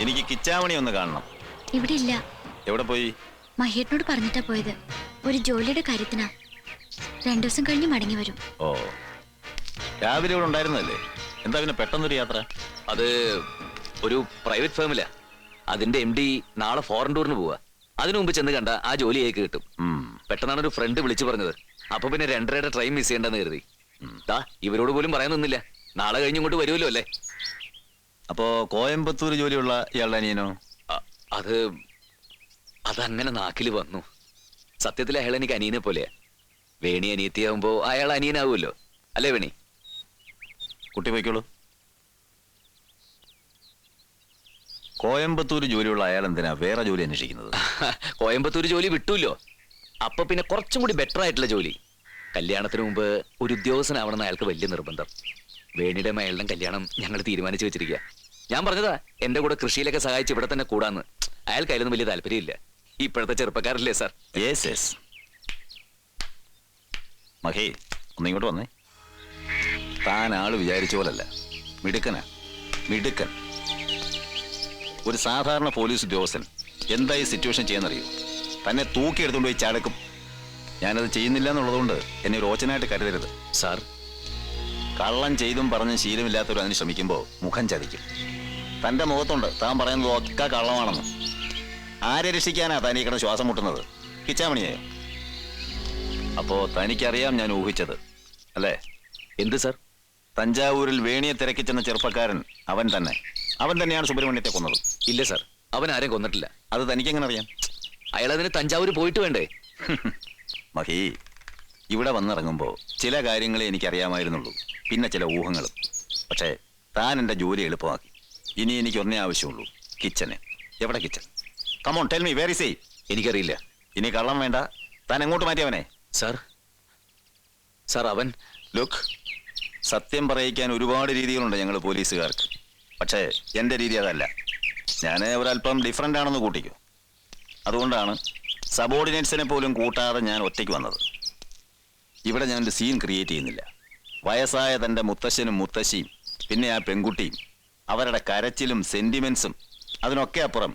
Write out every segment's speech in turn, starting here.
എനിക്ക് കിച്ചാമണി ഒന്ന് കാണണം. ഇവിടെ ഇല്ല. എവിടെ പോയി? മഹേട്ടനോട് പറഞ്ഞിട്ടാ പോയത്. ഒരു ജോലിയുടെ കാര്യത്തിനാ. 2 ദിവസം കഴിഞ്ഞ് മടങ്ങി വരും. ഓ, രാവിലെ ഇവിടെ ഉണ്ടായിരുന്നല്ലേ? എന്താ പിന്നെ പെട്ടെന്നൊരു യാത്ര? അത് ഒരു പ്രൈവറ്റ് ഫേമിലാ. അതിന്റെ MD നാളെ ഫോറിൻ ടൂറിന് പോവാ. അതിനു മുമ്പ് ചെന്ന് കണ്ട ആ ജോലി ഏക്ക് കിട്ടും. പെട്ടെന്നാണ് ഒരു ഫ്രണ്ട് വിളിച്ചു പറഞ്ഞത്. അപ്പൊ പിന്നെ 2:30 ട്രെയിൻ മിസ് ചെയ്യണ്ടെന്ന് കരുതി. ഇവരോട് പോലും പറയാൻ നിന്നില്ല. നാളെ കഴിഞ്ഞ് ഇങ്ങോട്ട് വരുമല്ലോ അല്ലേ. അപ്പോ കോയമ്പത്തൂർ ജോലിയുള്ള ഇയാളുടെ അനിയനോ? അതങ്ങനെ നാക്കില് വന്നു. സത്യത്തിൽ അയാൾ എനിക്ക് അനിയനെ പോലെയാ. വേണി അനിയത്തിയാവുമ്പോ അയാൾ അനിയനാവുമല്ലോ അല്ലേ വേണി? കുട്ടി പോയിക്കോളൂ. കോയമ്പത്തൂർ ജോലിയുള്ള അയാൾ എന്തിനാ വേറെ ജോലി അന്വേഷിക്കുന്നത്? കോയമ്പത്തൂർ ജോലി വിട്ടൂല്ലോ. അപ്പൊ പിന്നെ കുറച്ചും കൂടി ബെറ്റർ ആയിട്ടുള്ള ജോലി. കല്യാണത്തിന് മുമ്പ് ഒരു ഉദ്യോഗസ്ഥനാവണമെന്ന് അയാൾക്ക് വലിയ നിർബന്ധം. വേണിയുടെ അയാളുടെ കല്യാണം ഞങ്ങൾ തീരുമാനിച്ചു വെച്ചിരിക്കുക. ഞാൻ പറഞ്ഞതാ എന്റെ കൂടെ കൃഷിയിലൊക്കെ സഹായിച്ച് ഇവിടെ തന്നെ കൂടാന്ന്. അയാൾക്ക് അതിലൊന്നും വലിയ താല്പര്യമില്ല. ഇപ്പോഴത്തെ ചെറുപ്പക്കാരല്ലേ സാർ? യെസ്. മഹേ, ഒന്നിങ്ങോട്ട് വന്നേ. താൻ ആള് വിചാരിച്ച പോലല്ല. മിടുക്കനാ, മിടുക്കൻ. ഒരു സാധാരണ പോലീസ് ഉദ്യോഗസ്ഥൻ എന്തായി സിറ്റുവേഷൻ ചെയ്യാന്നറിയോ? തന്നെ തൂക്കിയെടുത്തുകൊണ്ട് പോയി ചാടക്കും. ഞാനത് ചെയ്യുന്നില്ല എന്നുള്ളതുകൊണ്ട് എന്നെ ഒരു ഓച്ചനായിട്ട് കരുതരുത് സാർ. കള്ളം ചെയ്തും പറഞ്ഞും ശീലമില്ലാത്തവർ അതിന് ശ്രമിക്കുമ്പോൾ മുഖം ചതിക്കും. തന്റെ മുഖത്തുണ്ട് താൻ പറയുന്നത് ഒക്കെ കള്ളമാണെന്ന്. ആരെ രക്ഷിക്കാനാ താനീ കിടന്ന് ശ്വാസം മുട്ടുന്നത്? കിച്ചാമണിയായോ? അപ്പോ തനിക്കറിയാം ഞാൻ ഊഹിച്ചത് അല്ലേ? എന്ത് സാർ? തഞ്ചാവൂരിൽ വേണിയെ തിരക്കിച്ചെന്ന ചെറുപ്പക്കാരൻ അവൻ തന്നെയാണ് സുബ്രഹ്മണ്യത്തെ കൊന്നത്. ഇല്ല സാർ, അവൻ ആരെയും കൊന്നിട്ടില്ല. അത് തനിക്കെങ്ങനെ അറിയാം? അയാൾ അതിന് തഞ്ചാവൂർ പോയിട്ട് വേണ്ടേ? മഹി, ഇവിടെ വന്നിറങ്ങുമ്പോൾ ചില കാര്യങ്ങളെ എനിക്കറിയാമായിരുന്നുള്ളൂ, പിന്നെ ചില ഊഹങ്ങളും. പക്ഷേ താൻ എൻ്റെ ജോലി എളുപ്പമാക്കി. ഇനി എനിക്ക് ഒന്നേ ആവശ്യമുള്ളൂ, കിച്ചന്. എവിടെ kitchen? Come on tell me, where is he? എനിക്കറിയില്ല. ഇനി കള്ളം വേണ്ട. താൻ എങ്ങോട്ട് മാറ്റിയവനെ? സാർ അവൻ ലുക്ക്, സത്യം പറയിക്കാൻ ഒരുപാട് രീതികളുണ്ട് ഞങ്ങൾ പോലീസുകാർക്ക്. പക്ഷേ എൻ്റെ രീതി അതല്ല. ഞാൻ ഒരല്പം ഡിഫറൻ്റ് ആണെന്ന് കൂട്ടിക്കോ. അതുകൊണ്ടാണ് സബോർഡിനേറ്റ്സിനെ പോലും കൂട്ടാതെ ഞാൻ ഒറ്റയ്ക്ക് വന്നത്. ഇവിടെ ഞാനൊരു സീൻ ക്രിയേറ്റ് ചെയ്യുന്നില്ല. വയസ്സായ തൻ്റെ മുത്തശ്ശനും മുത്തശ്ശിയും പിന്നെ ആ പെൺകുട്ടിയും അവരുടെ കരച്ചിലും സെന്റിമെന്റ്സും അതിനൊക്കെ അപ്പുറം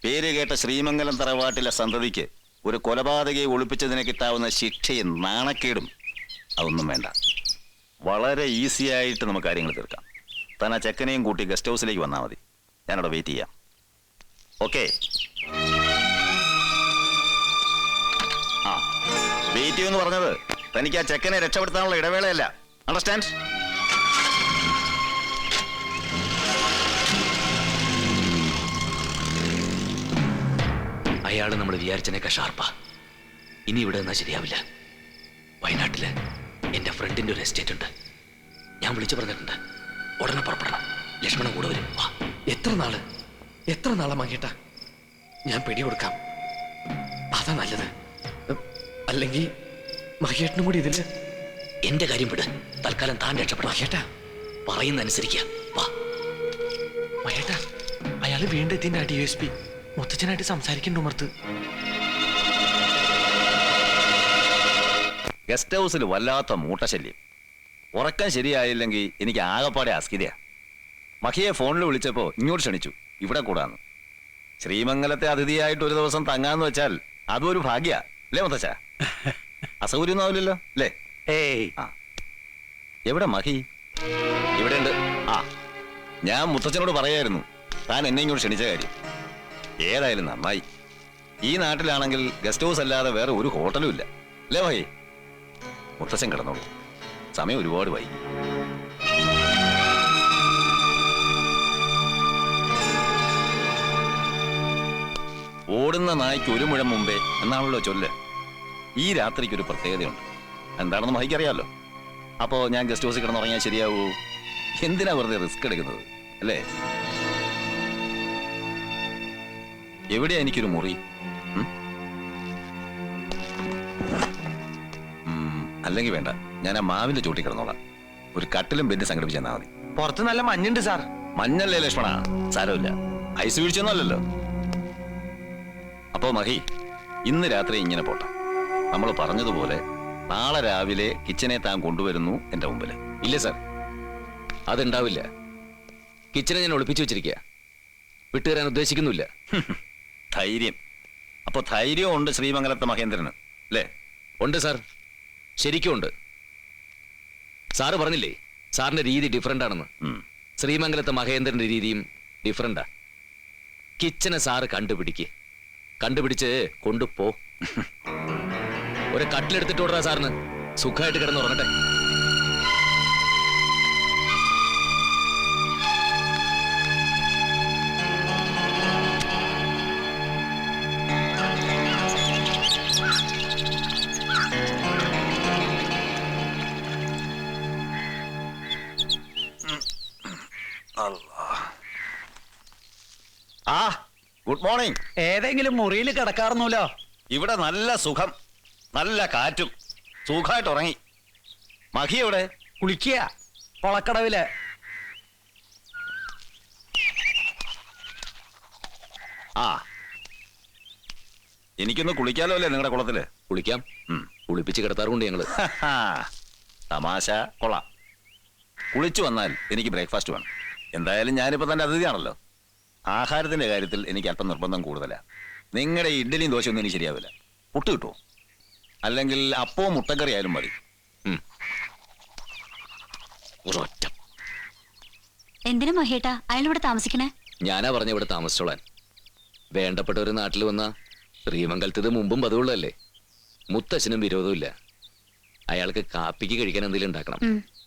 പേര് കേട്ട ശ്രീമംഗലം തറവാട്ടിലെ സന്തതിക്ക് ഒരു കൊലപാതകയെ ഒളിപ്പിച്ചതിനെ കിട്ടാവുന്ന ശിക്ഷയും നാണക്കേടും അതൊന്നും വേണ്ട. വളരെ ഈസി ആയിട്ട് നമുക്ക് കാര്യങ്ങൾ തീർക്കാം. താൻ ആ ചെക്കനെയും കൂട്ടി ഗസ്റ്റ് ഹൗസിലേക്ക് വന്നാൽ മതി. ഞാനവിടെ വെയിറ്റ് ചെയ്യാം. ഓക്കെ? ആ, വെയിറ്റ് ചെയ്യുമെന്ന് പറഞ്ഞത് തനിക്ക് ആ ചെക്കനെ രക്ഷപ്പെടുത്താനുള്ള ഇടവേളയല്ല. അണ്ടർസ്റ്റാൻഡ്? അയാള് നമ്മൾ വിചാരിച്ചതിനൊക്കെ ഷാർപ്പാ. ഇനി ഇവിടെ നിന്നാ ശരിയാവില്ല. വയനാട്ടില് എന്റെ ഫ്രണ്ടിന്റെ ഒരു എസ്റ്റേറ്റ് ഉണ്ട്. ഞാൻ വിളിച്ചു പറഞ്ഞിട്ടുണ്ട്. ഉടനെ പുറപ്പെടണം. ലക്ഷ്മണൻ കൂടെ വരും. എത്ര നാളെ മകേട്ട ഞാൻ പിടികൊടുക്കാം. അതാ നല്ലത്. അല്ലെങ്കിൽ മഹേട്ടനും കൂടി ഇതില്. എന്റെ കാര്യം വിട്. തൽക്കാലം താൻ രക്ഷപ്പെടാം. മഹേട്ട പറയുന്ന അനുസരിക്കുക. വാ മഹേട്ട, അയാള് വീണ്ടും എത്തിൻ്റെ DSP മുത്തച്ഛനായിട്ട് സംസാരിക്കണ്ടു. മർത്ത് ഗസ്റ്റ് ഹൗസിൽ വല്ലാത്ത മൂട്ടശല്യം. ഉറക്കം ശരിയായില്ലെങ്കിൽ എനിക്ക് ആകെപ്പാടെ അസ്കിതയാ. മഹിയെ ഫോണിൽ വിളിച്ചപ്പോൾ ഇങ്ങോട്ട് ക്ഷണിച്ചു, ഇവിടെ കൂടാന്ന്. ശ്രീമംഗലത്തെ അതിഥിയായിട്ട് ഒരു ദിവസം തങ്ങാന്ന് വെച്ചാൽ അതും ഒരു ഭാഗ്യ അല്ലേ മുത്തച്ഛ? അസൗകര്യമൊന്നും ആവില്ലല്ലോ അല്ലേ? ആ, എവിടെ മഹി? ഇവിടെ ഉണ്ട്. ആ, ഞാൻ മുത്തച്ഛനോട് പറയായിരുന്നു താൻ എന്നെ ഇങ്ങോട്ട് ക്ഷണിച്ച കാര്യം. ഏതായാലും നന്നായി. ഈ നാട്ടിലാണെങ്കിൽ ഗസ്റ്റ് ഹൗസ് അല്ലാതെ വേറെ ഒരു ഹോട്ടലും ഇല്ല അല്ലേ മഹി? മുത്തച്ഛൻ കിടന്നോളൂ, സമയം ഒരുപാട് വൈകി. ഓടുന്ന നായ്ക്ക് ഒരു മുഴം മുമ്പേ എന്നാണല്ലോ ചൊല്ല്. ഈ രാത്രിക്ക് ഒരു പ്രത്യേകതയുണ്ട്. എന്താണെന്ന് മഹിക്കറിയാമല്ലോ. അപ്പോ ഞാൻ ഗസ്റ്റ് ഹൗസിൽ കിടന്നുറങ്ങിയാൽ ശരിയാവൂ? എന്തിനാ വെറുതെ റിസ്ക് എടുക്കുന്നത് അല്ലേ? എവിടെയാ എനിക്കൊരു മുറി? അല്ലെങ്കിൽ വേണ്ട, ഞാൻ ആ മാവിന്റെ ചൂട്ടി കിടന്നോളാം. ഒരു കട്ടിലും ബെഡ് സംഘടിപ്പിച്ചെന്നാ മതി. പുറത്ത് നല്ല മഞ്ഞുണ്ട് സാർ. മഞ്ഞല്ലേ ലക്ഷ്മണ? സാരമില്ല, ഐസ് വീഴ്ചയൊന്നുമല്ലല്ലോ. അപ്പോ മഹി, ഇന്ന് രാത്രി ഇങ്ങനെ പോട്ടെ. നമ്മൾ പറഞ്ഞതുപോലെ നാളെ രാവിലെ കിച്ചനെ താൻ കൊണ്ടുവരുന്നു എന്റെ മുമ്പിൽ. ഇല്ല സാർ, അതുണ്ടാവില്ല. കിച്ചനെ ഞാൻ ഒളിപ്പിച്ചു വെച്ചിരിക്കുക. വിട്ടുതരാൻ ഉദ്ദേശിക്കുന്നില്ല. ധൈര്യം. അപ്പൊ ധൈര്യവും ഉണ്ട് ശ്രീമംഗലത്തെ മഹേന്ദ്രന് അല്ലേ? ഉണ്ട് സാർ, ശരിക്കും ഉണ്ട്. സാറ് പറഞ്ഞില്ലേ സാറിന്റെ രീതി ഡിഫറൻ്റ് ആണെന്ന്. ഉം. ശ്രീമംഗലത്തെ മഹേന്ദ്രന്റെ രീതിയും ഡിഫറൻ്റാ. കിച്ചനെ സാറ് കണ്ടുപിടിച്ച് കൊണ്ടുപോ. ഒരു കട്ടിലെടുത്തിട്ട് ഓടാ സാറിന്, സുഖമായിട്ട് കിടന്ന് ഉറങ്ങട്ടെ. ആ ഗുഡ് മോർണിംഗ്. ഏതെങ്കിലും മുറിയിൽ കിടക്കാറുന്നല്ലോ. ഇവിടെ നല്ല സുഖം, നല്ല കാറ്റും, സുഖമായിട്ട് ഉറങ്ങി. മഹി എവിടെ? കുളിക്കുക കൊളക്കടവില്. ആ എനിക്കൊന്ന് കുളിക്കാലോ അല്ലേ നിങ്ങളുടെ കുളത്തില്? കുളിക്കാം, ഉം. കുളിപ്പിച്ച് കിടത്താറുണ്ട് ഞങ്ങള്. തമാശ കൊള്ളാം. കുളിച്ചു വന്നാൽ എനിക്ക് ബ്രേക്ക്ഫാസ്റ്റ് വേണം. എന്തായാലും ഞാനിപ്പോ തന്നെ അതിഥിയാണല്ലോ. ആഹാരത്തിന്റെ കാര്യത്തിൽ എനിക്ക് അല്പം നിർബന്ധം കൂടുതലാണ്. നിങ്ങളുടെ ഇഡ്ഡലിയും ദോശയൊന്നും എനിക്ക് ശരിയാവില്ല. പുട്ട് കിട്ടുമോ? അല്ലെങ്കിൽ അപ്പവും മുട്ടക്കറി ആയാലും മതി. ഒരൊറ്റ എന്തിനു മഹേട്ടാ അയാൾ ഇവിടെ താമസിക്കണേ? ഞാനാ പറഞ്ഞ ഇവിടെ താമസിച്ചോളാൻ. വേണ്ടപ്പെട്ട ഒരു നാട്ടിൽ വന്ന ശ്രീമംഗലത്ത് ഇത് മുമ്പും പതിവുള്ളതല്ലേ. മുത്തച്ഛനും വിരോധമില്ല. അയാൾക്ക് കാപ്പിക്ക് കഴിക്കാൻ എന്തെങ്കിലും ഉണ്ടാക്കണം.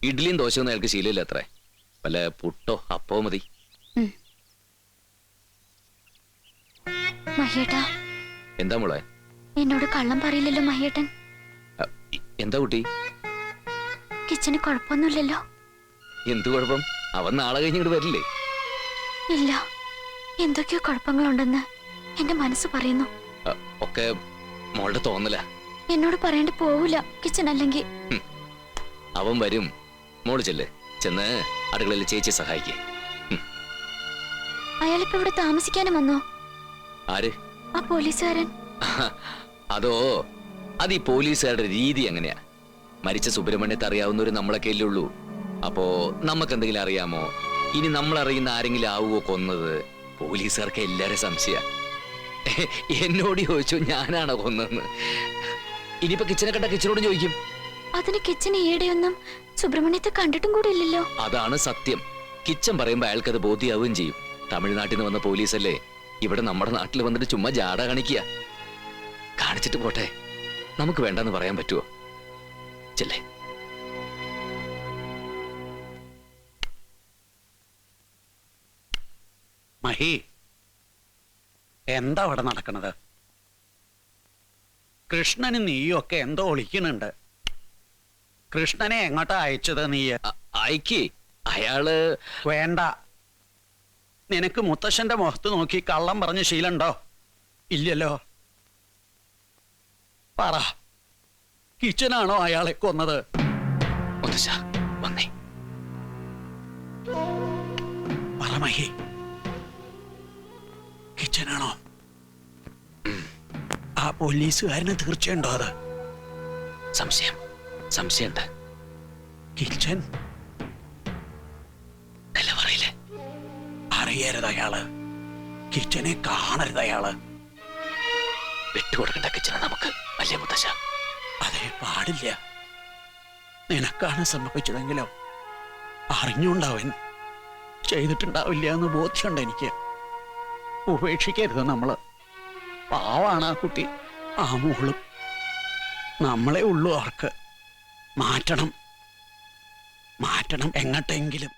ഇഡ്ഡലിയും ദോശയൊന്നും അയാൾക്ക് ശീലമില്ല അത്രേ. വല്ല പുട്ടോ അപ്പോ മതി. മഹേട്ടാ എന്താ മോളെ? എന്നോട് കള്ളം പറയില്ലല്ലോ മഹേട്ടൻ? എന്താ കുട്ടി? കിച്ചന് കുഴപ്പമൊന്നുമില്ലല്ലോ? എന്ത് കുഴപ്പം? അവൻ നാളെ കഴിഞ്ഞ് ഇങ്ങോട്ട് വരില്ലേ? ഇല്ല, എന്തൊക്കെയോ കുഴപ്പങ്ങളുണ്ടെന്ന് എന്റെ മനസ്സ് പറയുന്നു. ഒക്കെ മോളുടെ തോന്നല. എന്നോട് പറയേണ്ടി പോവില്ല കിച്ചൺ അല്ലെങ്കിൽ. അവൻ വരും. മോള് ചെന്ന് അടുക്കളയിൽ ചേച്ചി സഹായിക്കേ. അയാളിപ്പോ ഇവിടെ താമസിക്കാനും വന്നോ? ആര്? ആ പോലീസുകാരൻ. അതോ, അത് ഈ പോലീസുകാരുടെ രീതി അങ്ങനെയാ. മരിച്ച സുബ്രഹ്മണ്യത്തെ അറിയാവുന്നവര് നമ്മളൊക്കെ അല്ലേ ഉള്ളൂ. അപ്പോ നമുക്ക് എന്തെങ്കിലും അറിയാമോ? ഇനി നമ്മൾ അറിയുന്ന ആരെങ്കിലും ആവുമോ കൊന്നത്? പോലീസുകാർക്ക് എല്ലാരും സംശയ. എന്നോട് ചോദിച്ചു ഞാനാണോ കൊന്നെന്ന്. ഇനിയിപ്പോ കിച്ചനെ കണ്ട കിച്ചനോട് ചോദിക്കും. അതിന് കിച്ചന് ഈടെയൊന്നും സുബ്രഹ്മണ്യത്തെ കണ്ടിട്ടും കൂടി ഇല്ലല്ലോ. അതാണ് സത്യം. കിച്ചൻ പറയുമ്പോ അയാൾക്കത് ബോധ്യാവുകയും ചെയ്യും. തമിഴ്നാട്ടിൽ നിന്ന് വന്ന പോലീസല്ലേ, ഇവിടെ നമ്മുടെ നാട്ടിൽ വന്നിട്ട് ചുമ്മാ ജാട കാണിക്കുക. കാണിച്ചിട്ട് പോട്ടെ, നമുക്ക് വേണ്ടെന്ന് പറയാൻ പറ്റുമോ? ചെല്ലേ. മഹി, എന്താ അവിടെ നടക്കണത്? കൃഷ്ണനും നീയും ഒക്കെ എന്തോ ഒളിക്കുന്നുണ്ട്. കൃഷ്ണനെ എങ്ങോട്ടാ അയച്ചത് നീ? അയക്ക്. അയാള് വേണ്ട. നിനക്ക് മുത്തശ്ശന്റെ മുഖത്ത് നോക്കി കള്ളം പറഞ്ഞ് ശീലണ്ടോ? ഇല്ലല്ലോ. പറ, കിച്ചനാണോ അയാളെ കൊന്നത്? വന്നേ. പറ മഹി, കിച്ചനാണോ? ആ പോലീസുകാരന് തീർച്ചയുണ്ടോ അത്? സംശയമുണ്ട്. കിച്ചൻ പറയില്ലേ? അറിയരുത് അയാള്. കിച്ചനെ കാണരുത് അയാള്. വിട്ടുകൊടുക്കേണ്ട കിച്ചന നമുക്ക്, അല്ലേ മുത്തശ്ശ? അതേ പാടില്ല. നിനക്കാണ് സംഭവിച്ചതെങ്കിലോ അറിഞ്ഞുണ്ടാവൻ ചെയ്തിട്ടുണ്ടാവില്ല എന്ന് ബോധ്യമുണ്ട് എനിക്ക്. ഉപേക്ഷിക്കരുത് നമ്മള്. പാവാണ് ആ കുട്ടി, ആ മോളും. നമ്മളെ ഉള്ളൂ അവർക്ക്. മാറ്റണം എങ്ങട്ടെങ്കിലും.